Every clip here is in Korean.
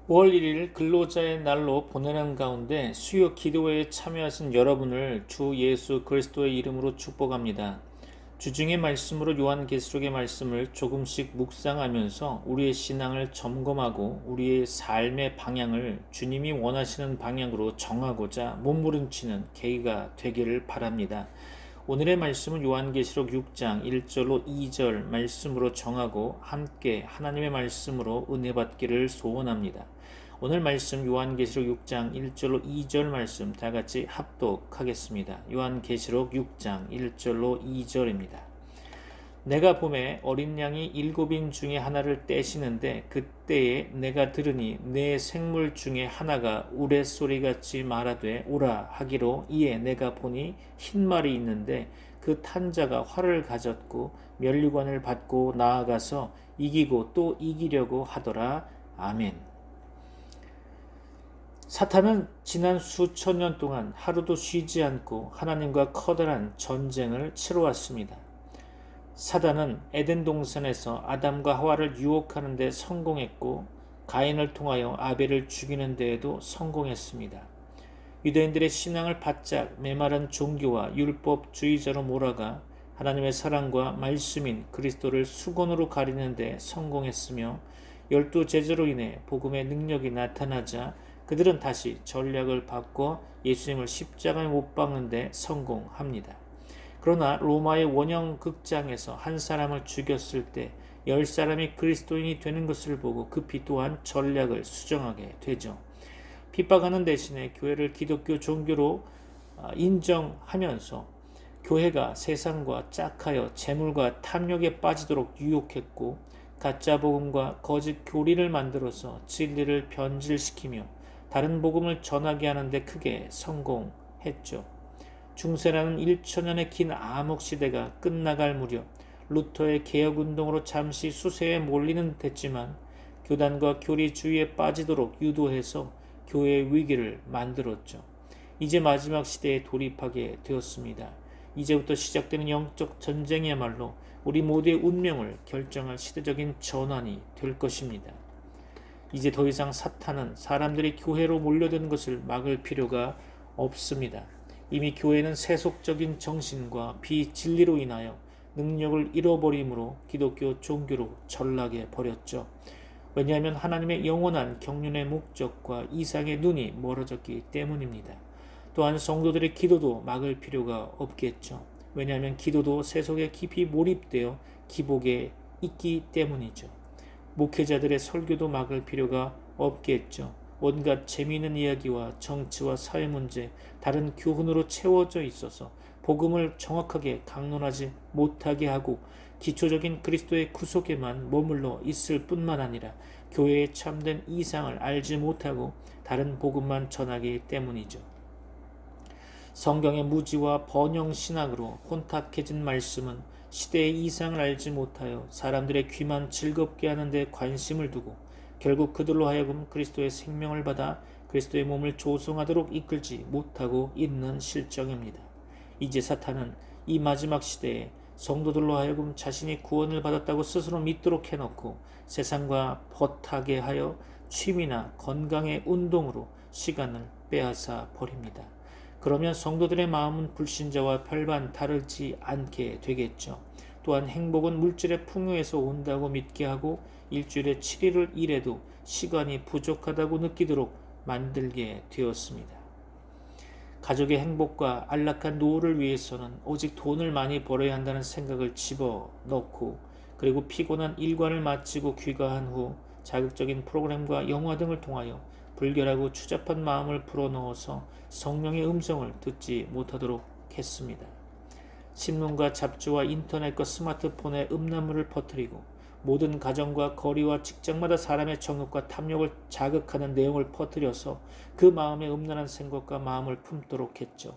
5월 1일 근로자의 날로 보내는 가운데 수요 기도회에 참여하신 여러분을 주 예수 그리스도의 이름으로 축복합니다. 주중의 말씀으로 요한계시록의 말씀을 조금씩 묵상하면서 우리의 신앙을 점검하고 우리의 삶의 방향을 주님이 원하시는 방향으로 정하고자 몸부림치는 계기가 되기를 바랍니다. 오늘의 말씀은 요한계시록 6장 1절로 2절 말씀으로 정하고 함께 하나님의 말씀으로 은혜 받기를 소원합니다. 오늘 말씀 요한계시록 6장 1절로 2절 말씀 다 같이 합독하겠습니다. 요한계시록 6장 1절로 2절입니다. 내가 봄에 어린 양이 7인 중에 하나를 떼시는데 그때에 내가 들으니 내 생물 중에 하나가 우레소리같이 말하되 오라 하기로 이에 내가 보니 흰 말이 있는데 그 탄자가 활을 가졌고 면류관을 받고 나아가서 이기고 또 이기려고 하더라. 아멘. 사탄은 지난 수천 년 동안 하루도 쉬지 않고 하나님과 커다란 전쟁을 치러왔습니다. 사단은 에덴 동산에서 아담과 하와를 유혹하는 데 성공했고 가인을 통하여 아벨을 죽이는 데에도 성공했습니다. 유대인들의 신앙을 바짝 메마른 종교와 율법주의자로 몰아가 하나님의 사랑과 말씀인 그리스도를 수건으로 가리는 데 성공했으며 12제자로 인해 복음의 능력이 나타나자 그들은 다시 전략을 바꿔 예수님을 십자가에 못 박는 데 성공합니다. 그러나 로마의 원형 극장에서 한 사람을 죽였을 때 10사람이 그리스도인이 되는 것을 보고 급히 또한 전략을 수정하게 되죠. 핍박하는 대신에 교회를 기독교 종교로 인정하면서 교회가 세상과 짝하여 재물과 탐욕에 빠지도록 유혹했고 가짜 복음과 거짓 교리를 만들어서 진리를 변질시키며 다른 복음을 전하게 하는데 크게 성공했죠. 중세라는 1천년의 긴 암흑 시대가 끝나갈 무렵 루터의 개혁운동으로 잠시 수세에 몰리는 됐지만 교단과 교리주의에 빠지도록 유도해서 교회의 위기를 만들었죠. 이제 마지막 시대에 돌입하게 되었습니다. 이제부터 시작되는 영적 전쟁이야말로 우리 모두의 운명을 결정할 시대적인 전환이 될 것입니다. 이제 더 이상 사탄은 사람들이 교회로 몰려드는 것을 막을 필요가 없습니다. 이미 교회는 세속적인 정신과 비진리로 인하여 능력을 잃어버림으로 기독교 종교로 전락해 버렸죠. 왜냐하면 하나님의 영원한 경륜의 목적과 이상의 눈이 멀어졌기 때문입니다. 또한 성도들의 기도도 막을 필요가 없겠죠. 왜냐하면 기도도 세속에 깊이 몰입되어 기복에 있기 때문이죠. 목회자들의 설교도 막을 필요가 없겠죠. 온갖 재미있는 이야기와 정치와 사회 문제, 다른 교훈으로 채워져 있어서 복음을 정확하게 강론하지 못하게 하고 기초적인 그리스도의 구속에만 머물러 있을 뿐만 아니라 교회의 참된 이상을 알지 못하고 다른 복음만 전하기 때문이죠. 성경의 무지와 번영 신학으로 혼탁해진 말씀은 시대의 이상을 알지 못하여 사람들의 귀만 즐겁게 하는 데 관심을 두고 결국 그들로 하여금 그리스도의 생명을 받아 그리스도의 몸을 조성하도록 이끌지 못하고 있는 실정입니다. 이제 사탄은 이 마지막 시대에 성도들로 하여금 자신이 구원을 받았다고 스스로 믿도록 해놓고 세상과 버타게 하여 취미나 건강의 운동으로 시간을 빼앗아 버립니다. 그러면 성도들의 마음은 불신자와 별반 다르지 않게 되겠죠. 또한 행복은 물질의 풍요에서 온다고 믿게 하고 일주일에 7일을 일해도 시간이 부족하다고 느끼도록 만들게 되었습니다. 가족의 행복과 안락한 노후를 위해서는 오직 돈을 많이 벌어야 한다는 생각을 집어넣고 그리고 피곤한 일과를 마치고 귀가한 후 자극적인 프로그램과 영화 등을 통하여 불결하고 추잡한 마음을 불어넣어서 성령의 음성을 듣지 못하도록 했습니다. 신문과 잡지와 인터넷과 스마트폰에 음란물을 퍼뜨리고 모든 가정과 거리와 직장마다 사람의 정욕과 탐욕을 자극하는 내용을 퍼뜨려서 그 마음에 음란한 생각과 마음을 품도록 했죠.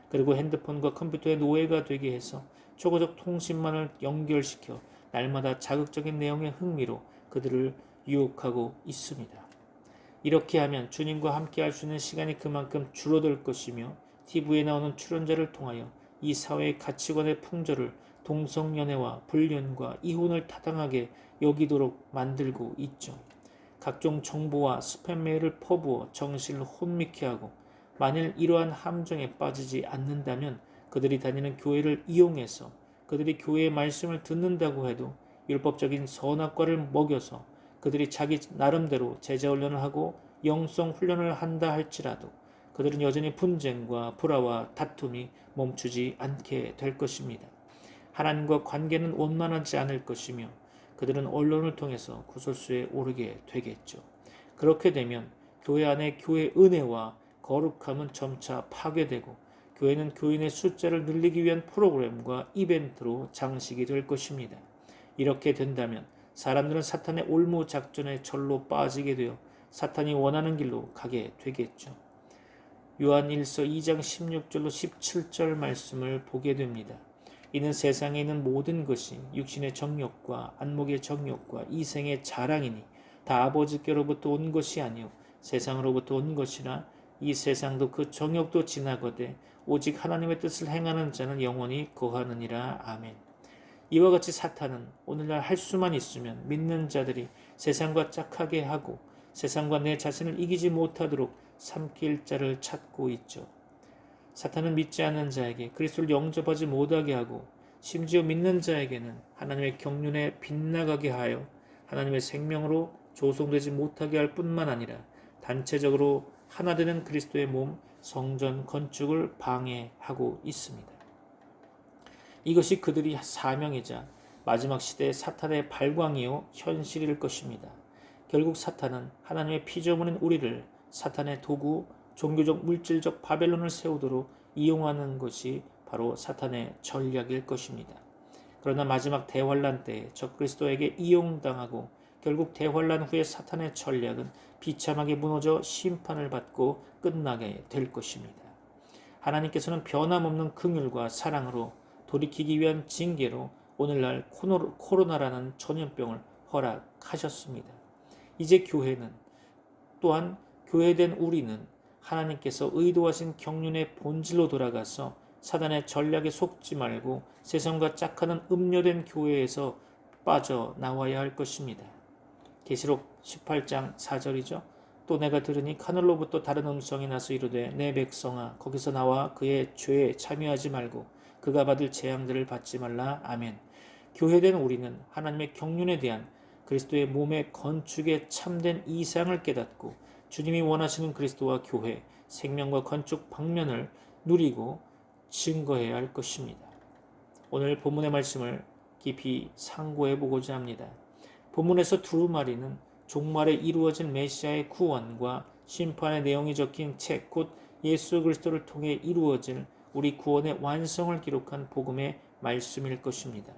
그리고 핸드폰과 컴퓨터의 노예가 되게 해서 초고속 통신망을 연결시켜 날마다 자극적인 내용의 흥미로 그들을 유혹하고 있습니다. 이렇게 하면 주님과 함께 할 수 있는 시간이 그만큼 줄어들 것이며 TV에 나오는 출연자를 통하여 이 사회의 가치관의 풍조를 동성연애와 불륜과 이혼을 타당하게 여기도록 만들고 있죠. 각종 정보와 스팸 메일을 퍼부어 정신을 혼미케 하고 만일 이러한 함정에 빠지지 않는다면 그들이 다니는 교회를 이용해서 그들이 교회의 말씀을 듣는다고 해도 율법적인 선악과를 먹여서 그들이 자기 나름대로 제자훈련을 하고 영성훈련을 한다 할지라도 그들은 여전히 분쟁과 불화와 다툼이 멈추지 않게 될 것입니다. 하나님과 관계는 원만하지 않을 것이며 그들은 언론을 통해서 구설수에 오르게 되겠죠. 그렇게 되면 교회 안에 교회 은혜와 거룩함은 점차 파괴되고 교회는 교인의 숫자를 늘리기 위한 프로그램과 이벤트로 장식이 될 것입니다. 이렇게 된다면 사람들은 사탄의 올무 작전에 절로 빠지게 되어 사탄이 원하는 길로 가게 되겠죠. 요한 1서 2장 16절로 17절 말씀을 보게 됩니다. 이는 세상에 있는 모든 것이 육신의 정욕과 안목의 정욕과 이생의 자랑이니 다 아버지께로부터 온 것이 아니요 세상으로부터 온 것이라 이 세상도 그 정욕도 지나거되 오직 하나님의 뜻을 행하는 자는 영원히 거하느니라. 아멘. 이와 같이 사탄은 오늘날 할 수만 있으면 믿는 자들이 세상과 짝하게 하고 세상과 내 자신을 이기지 못하도록 삼킬 자를 찾고 있죠. 사탄은 믿지 않는 자에게 그리스도를 영접하지 못하게 하고 심지어 믿는 자에게는 하나님의 경륜에 빗나가게 하여 하나님의 생명으로 조성되지 못하게 할 뿐만 아니라 단체적으로 하나 되는 그리스도의 몸 성전 건축을 방해하고 있습니다. 이것이 그들이 사명이자 마지막 시대의 사탄의 발광이요 현실일 것입니다. 결국 사탄은 하나님의 피조물인 우리를 사탄의 도구, 종교적 물질적 바벨론을 세우도록 이용하는 것이 바로 사탄의 전략일 것입니다. 그러나 마지막 대환란 때에 적그리스도에게 이용당하고 결국 대환란 후에 사탄의 전략은 비참하게 무너져 심판을 받고 끝나게 될 것입니다. 하나님께서는 변함없는 긍휼과 사랑으로 돌이키기 위한 징계로 오늘날 코로나라는 전염병을 허락하셨습니다. 이제 교회는 또한 교회된 우리는 하나님께서 의도하신 경륜의 본질로 돌아가서 사단의 전략에 속지 말고 세상과 짝하는 음료된 교회에서 빠져나와야 할 것입니다. 계시록 18장 4절이죠. 또 내가 들으니 하늘로부터 다른 음성이 나서 이르되 내 백성아 거기서 나와 그의 죄에 참여하지 말고 그가 받을 재앙들을 받지 말라. 아멘. 교회된 우리는 하나님의 경륜에 대한 그리스도의 몸의 건축에 참된 이상을 깨닫고 주님이 원하시는 그리스도와 교회, 생명과 건축 방면을 누리고 증거해야 할 것입니다. 오늘 본문의 말씀을 깊이 상고해 보고자 합니다. 본문에서 두루마리는 종말에 이루어진 메시아의 구원과 심판의 내용이 적힌 책, 곧 예수 그리스도를 통해 이루어질 우리 구원의 완성을 기록한 복음의 말씀일 것입니다.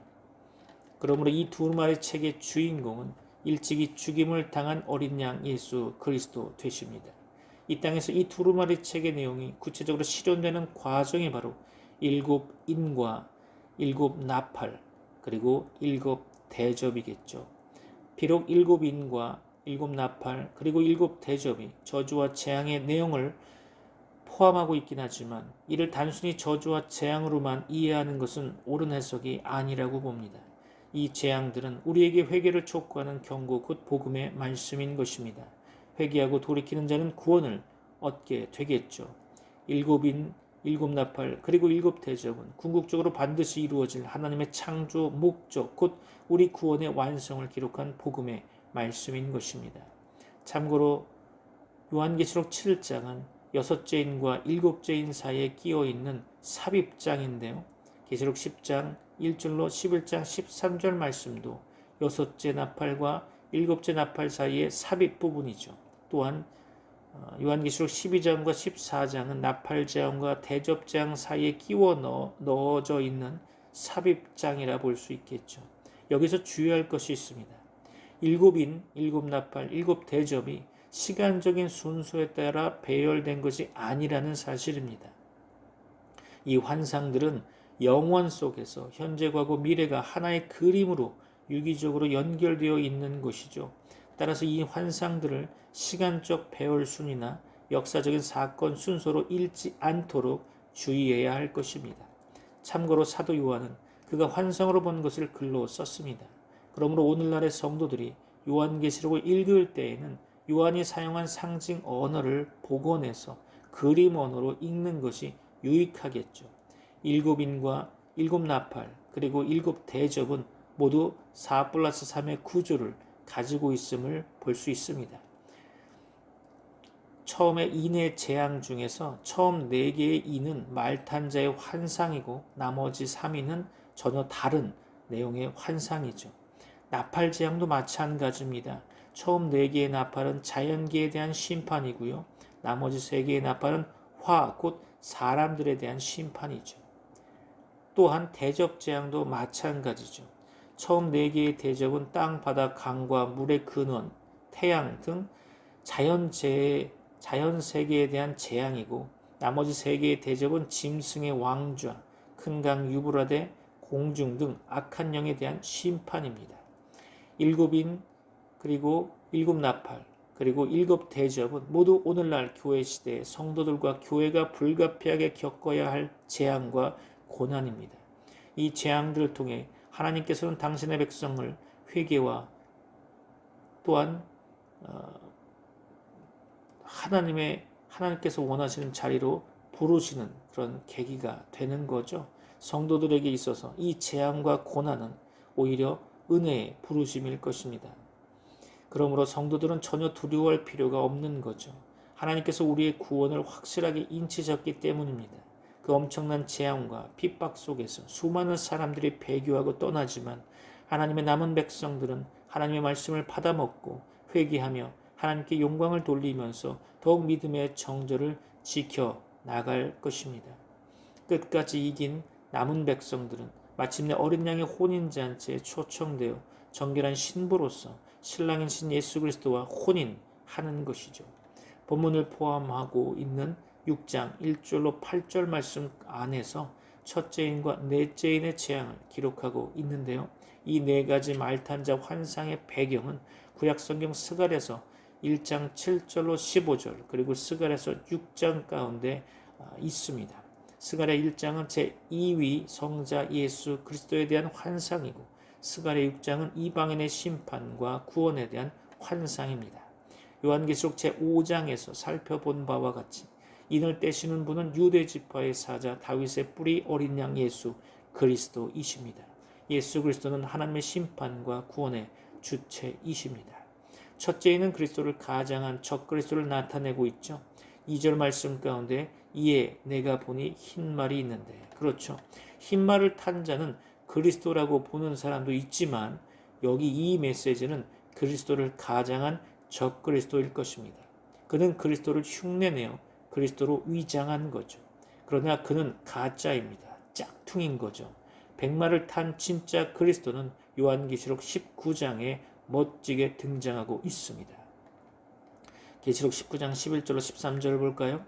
그러므로 이 두루마리 책의 주인공은 일찍이 죽임을 당한 어린 양 예수 그리스도 되십니다. 이 땅에서 이 두루마리 책의 내용이 구체적으로 실현되는 과정이 바로 일곱 인과 일곱 나팔 그리고 일곱 대접이겠죠. 비록 일곱 인과 일곱 나팔 그리고 일곱 대접이 저주와 재앙의 내용을 포함하고 있긴 하지만 이를 단순히 저주와 재앙으로만 이해하는 것은 옳은 해석이 아니라고 봅니다. 이 재앙들은 우리에게 회개를 촉구하는 경고 곧 복음의 말씀인 것입니다. 회개하고 돌이키는 자는 구원을 얻게 되겠죠. 일곱인, 일곱 나팔, 그리고 일곱 대접은 궁극적으로 반드시 이루어질 하나님의 창조 목적 곧 우리 구원의 완성을 기록한 복음의 말씀인 것입니다. 참고로 요한계시록 7장은 여섯째 인과 일곱째 인 사이에 끼어 있는 삽입장인데요. 계시록 10장 1절로 11장 13절 말씀도 여섯째 나팔과 일곱째 나팔 사이의 삽입 부분이죠. 또한 요한계시록 12장과 14장은 나팔장과 대접장 사이에 끼워 넣어져 있는 삽입장이라 볼 수 있겠죠. 여기서 주의할 것이 있습니다. 일곱인, 일곱 나팔, 일곱 대접이 시간적인 순서에 따라 배열된 것이 아니라는 사실입니다. 이 환상들은 영원 속에서 현재, 과거, 미래가 하나의 그림으로 유기적으로 연결되어 있는 것이죠. 따라서 이 환상들을 시간적 배열 순이나 역사적인 사건 순서로 읽지 않도록 주의해야 할 것입니다. 참고로 사도 요한은 그가 환상으로 본 것을 글로 썼습니다. 그러므로 오늘날의 성도들이 요한계시록을 읽을 때에는 요한이 사용한 상징 언어를 복원해서 그림 언어로 읽는 것이 유익하겠죠. 일곱 인과 일곱 나팔 그리고 일곱 대접은 모두 4+3의 구조를 가지고 있음을 볼 수 있습니다. 처음에 인의 재앙 중에서 처음 4개의 인은 말탄자의 환상이고 나머지 3인은 전혀 다른 내용의 환상이죠. 나팔 재앙도 마찬가지입니다. 처음 4개의 나팔은 자연계에 대한 심판이고요. 나머지 3개의 나팔은 화, 곧 사람들에 대한 심판이죠. 또한 대접 재앙도 마찬가지죠. 처음 4개의 대접은 땅, 바다, 강과 물의 근원, 태양 등 자연 세계에 대한 재앙이고 나머지 3개의 대접은 짐승의 왕좌, 큰 강 유브라데, 공중 등 악한 영에 대한 심판입니다. 일곱인 그리고 일곱 나팔 그리고 일곱 대접은 모두 오늘날 교회 시대에 성도들과 교회가 불가피하게 겪어야 할 재앙과 고난입니다. 이 재앙들을 통해 하나님께서는 당신의 백성을 회개와 또한 하나님께서 원하시는 자리로 부르시는 그런 계기가 되는 거죠. 성도들에게 있어서 이 재앙과 고난은 오히려 은혜의 부르심일 것입니다. 그러므로 성도들은 전혀 두려워할 필요가 없는 거죠. 하나님께서 우리의 구원을 확실하게 인치셨기 때문입니다. 그 엄청난 재앙과 핍박 속에서 수많은 사람들이 배교하고 떠나지만 하나님의 남은 백성들은 하나님의 말씀을 받아먹고 회개하며 하나님께 영광을 돌리면서 더욱 믿음의 정절을 지켜 나갈 것입니다. 끝까지 이긴 남은 백성들은 마침내 어린 양의 혼인잔치에 초청되어 정결한 신부로서 신랑인 신 예수 그리스도와 혼인하는 것이죠. 본문을 포함하고 있는 6장 1절로 8절 말씀 안에서 첫째인과 넷째인의 재앙을 기록하고 있는데요. 이 4가지 말탄자 환상의 배경은 구약성경 스갈에서 1장 7절로 15절 그리고 스갈에서 6장 가운데 있습니다. 스갈의 1장은 제2위 성자 예수 그리스도에 대한 환상이고 스갈의 6장은 이방인의 심판과 구원에 대한 환상입니다. 요한계시록 제5장에서 살펴본 바와 같이 인을 떼시는 분은 유대 지파의 사자 다윗의 뿌리 어린 양 예수 그리스도이십니다. 예수 그리스도는 하나님의 심판과 구원의 주체이십니다. 첫째인은 그리스도를 가장한 적그리스도를 나타내고 있죠. 2절 말씀 가운데 이에 내가 보니 흰말이 있는데, 그렇죠. 흰말을 탄 자는 그리스도라고 보는 사람도 있지만 여기 이 메시지는 그리스도를 가장한 적그리스도일 것입니다. 그는 그리스도를 흉내내어 그리스도로 위장한 거죠. 그러나 그는 가짜입니다. 짝퉁인 거죠. 백마를 탄 진짜 그리스도는 요한계시록 19장에 멋지게 등장하고 있습니다. 계시록 19장 11절로 13절을 볼까요?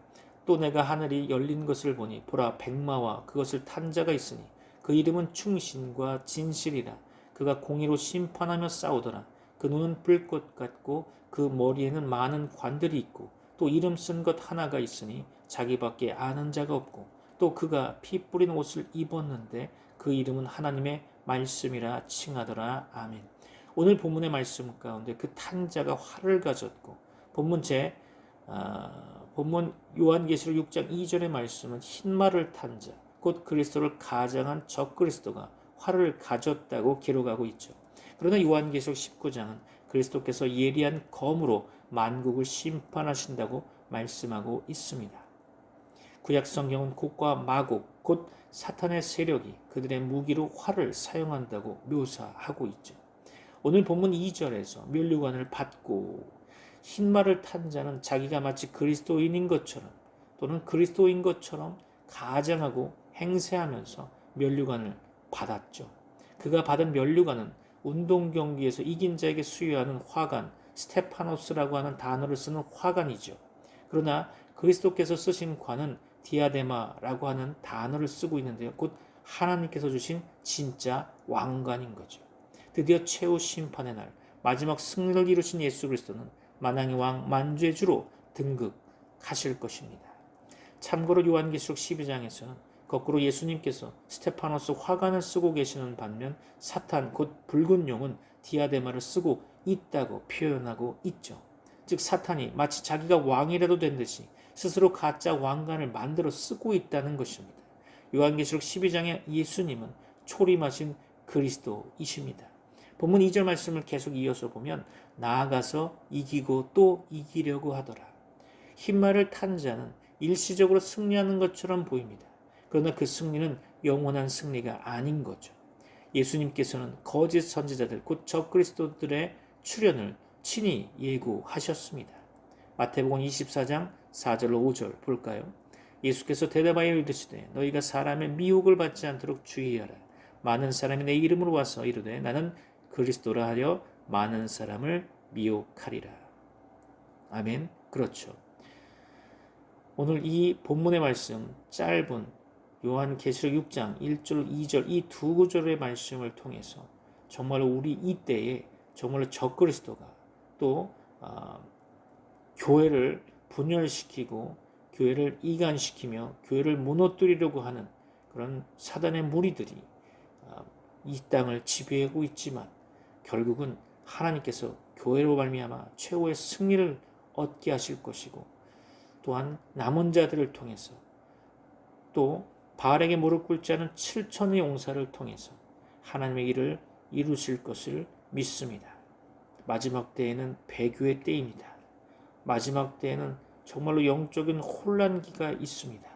또 내가 하늘이 열린 것을 보니 보라 백마와 그것을 탄 자가 있으니 그 이름은 충신과 진실이라. 그가 공의로 심판하며 싸우더라. 그 눈은 불꽃 같고 그 머리에는 많은 관들이 있고 또 이름 쓴 것 하나가 있으니 자기밖에 아는 자가 없고 또 그가 피 뿌린 옷을 입었는데 그 이름은 하나님의 말씀이라 칭하더라. 아멘. 오늘 본문의 말씀 가운데 그 탄 자가 활을 가졌고 본문 요한계시록 6장 2절의 말씀은 흰말을 탄 자, 곧 그리스도를 가장한 적그리스도가 활을 가졌다고 기록하고 있죠. 그러나 요한계시록 19장은 그리스도께서 예리한 검으로 만국을 심판하신다고 말씀하고 있습니다. 구약 성경은 곡과 마곡, 곧 사탄의 세력이 그들의 무기로 활을 사용한다고 묘사하고 있죠. 오늘 본문 2절에서 면류관을 받고 흰말을 탄 자는 자기가 마치 그리스도인인 것처럼 또는 그리스도인 것처럼 가장하고 행세하면서 면류관을 받았죠. 그가 받은 면류관은 운동 경기에서 이긴 자에게 수여하는 화관, 스테파노스라고 하는 단어를 쓰는 화관이죠. 그러나 그리스도께서 쓰신 관은 디아데마라고 하는 단어를 쓰고 있는데요. 곧 하나님께서 주신 진짜 왕관인 거죠. 드디어 최후 심판의 날 마지막 승리를 이루신 예수 그리스도는 만왕의 왕 만주의 주로 등극하실 것입니다. 참고로 요한계시록 12장에서는 거꾸로 예수님께서 스테파노스 화관을 쓰고 계시는 반면 사탄 곧 붉은 용은 디아데마를 쓰고 있다고 표현하고 있죠. 즉 사탄이 마치 자기가 왕이라도 된 듯이 스스로 가짜 왕관을 만들어 쓰고 있다는 것입니다. 요한계시록 12장에 예수님은 초림하신 그리스도이십니다. 본문 2절 말씀을 계속 이어서 보면 나아가서 이기고 또 이기려고 하더라. 흰말을 탄 자는 일시적으로 승리하는 것처럼 보입니다. 그러나 그 승리는 영원한 승리가 아닌 거죠. 예수님께서는 거짓 선지자들 곧 적그리스도들의 출현을 친히 예고하셨습니다. 마태복음 24장 4절로 5절 볼까요? 예수께서 대답하여 이르시되 너희가 사람의 미혹을 받지 않도록 주의하라. 많은 사람이 내 이름으로 와서 이르되 나는 그리스도라 하여 많은 사람을 미혹하리라. 아멘. 그렇죠. 오늘 이 본문의 말씀 짧은 요한계시록 6장 1절 2절 이 두 구절의 말씀을 통해서 정말로 우리 이때에 정말로 적그리스도가 또 교회를 분열시키고 교회를 이간시키며 교회를 무너뜨리려고 하는 그런 사단의 무리들이 이 땅을 지배하고 있지만 결국은 하나님께서 교회로 말미암아 최후의 승리를 얻게 하실 것이고 또한 남은 자들을 통해서 또 바알에게 무릎 꿇지 않은 7천의 용사를 통해서 하나님의 일을 이루실 것을 믿습니다. 마지막 때에는 배교의 때입니다. 마지막 때에는 정말로 영적인 혼란기가 있습니다.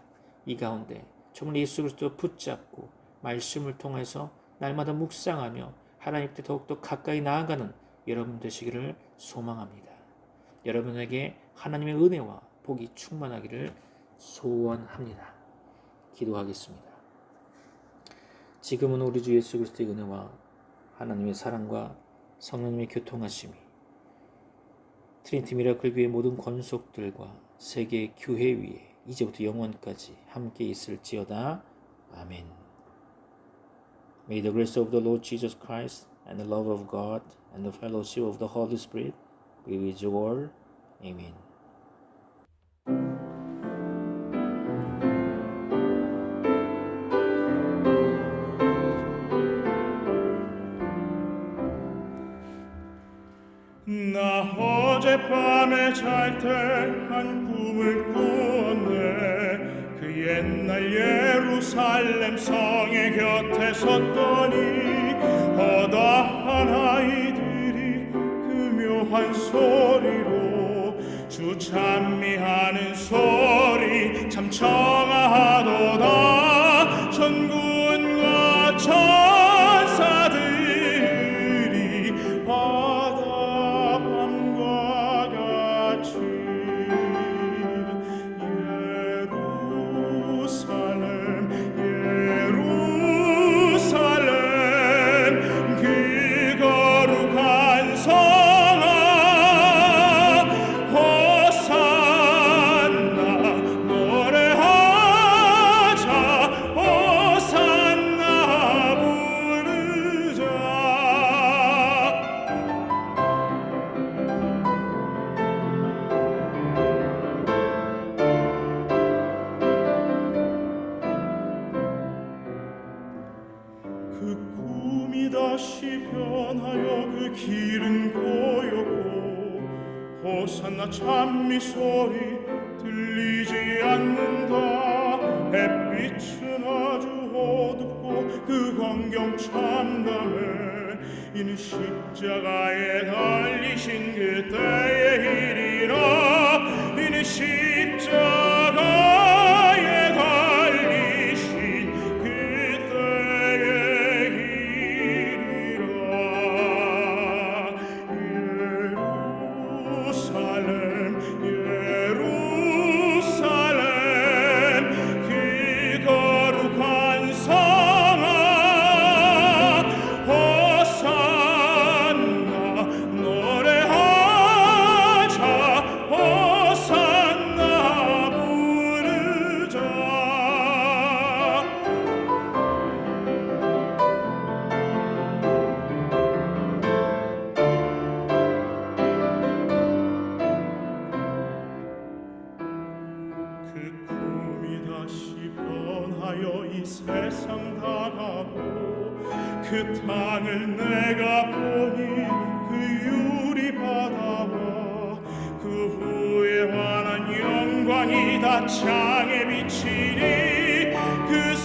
이 가운데 정말 예수 그리스도 붙잡고 말씀을 통해서 날마다 묵상하며 하나님께 더욱더 가까이 나아가는 여러분 되시기를 소망합니다. 여러분에게 하나님의 은혜와 복이 충만하기를 소원합니다. 기도하겠습니다. 지금은 우리 주 예수 그리스도의 은혜와 하나님의 사랑과 성령님의 교통하심이 트리니티 미라클 교회 모든 권속들과 세계 교회 위에 이제부터 영원까지 함께 있을지어다. 아멘. May the grace of the Lord Jesus Christ and the love of God and the fellowship of the Holy Spirit be with you all. Amen. 나 어젯밤에 잘 때 한 꿈을 꾸었네. 그 옛날 예루살렘 성의 곁에 섰더니 허다한 아이들이 그 묘한 소리로 주 찬미하는 소리 참 청아하도다. 천군과 천사들이 바다밤과 같이 예루살렘 예루살렘 그 거룩한 성아 호산나 노래하자 호산나 부르자. 그 꿈이 다시 변하여 그 길은 고요고 호산나 찬미 소리 들리지 않는다. 햇빛은 아주 어둡고 그 광경 참담해. 이는 십자가에 달리신 그때의 일이라. 이는 십자가에 달리신 그때의 일이라. 예루살렘 예루살렘 그 거룩한 성아 호산나 노래하자 호산나 부르자. 그 꿈이 다시 변하여 이 세상 다가고 그 땅을 내가 보니 그 유리 바다와 그 후에 환한 영광이 다 창에 비치니 그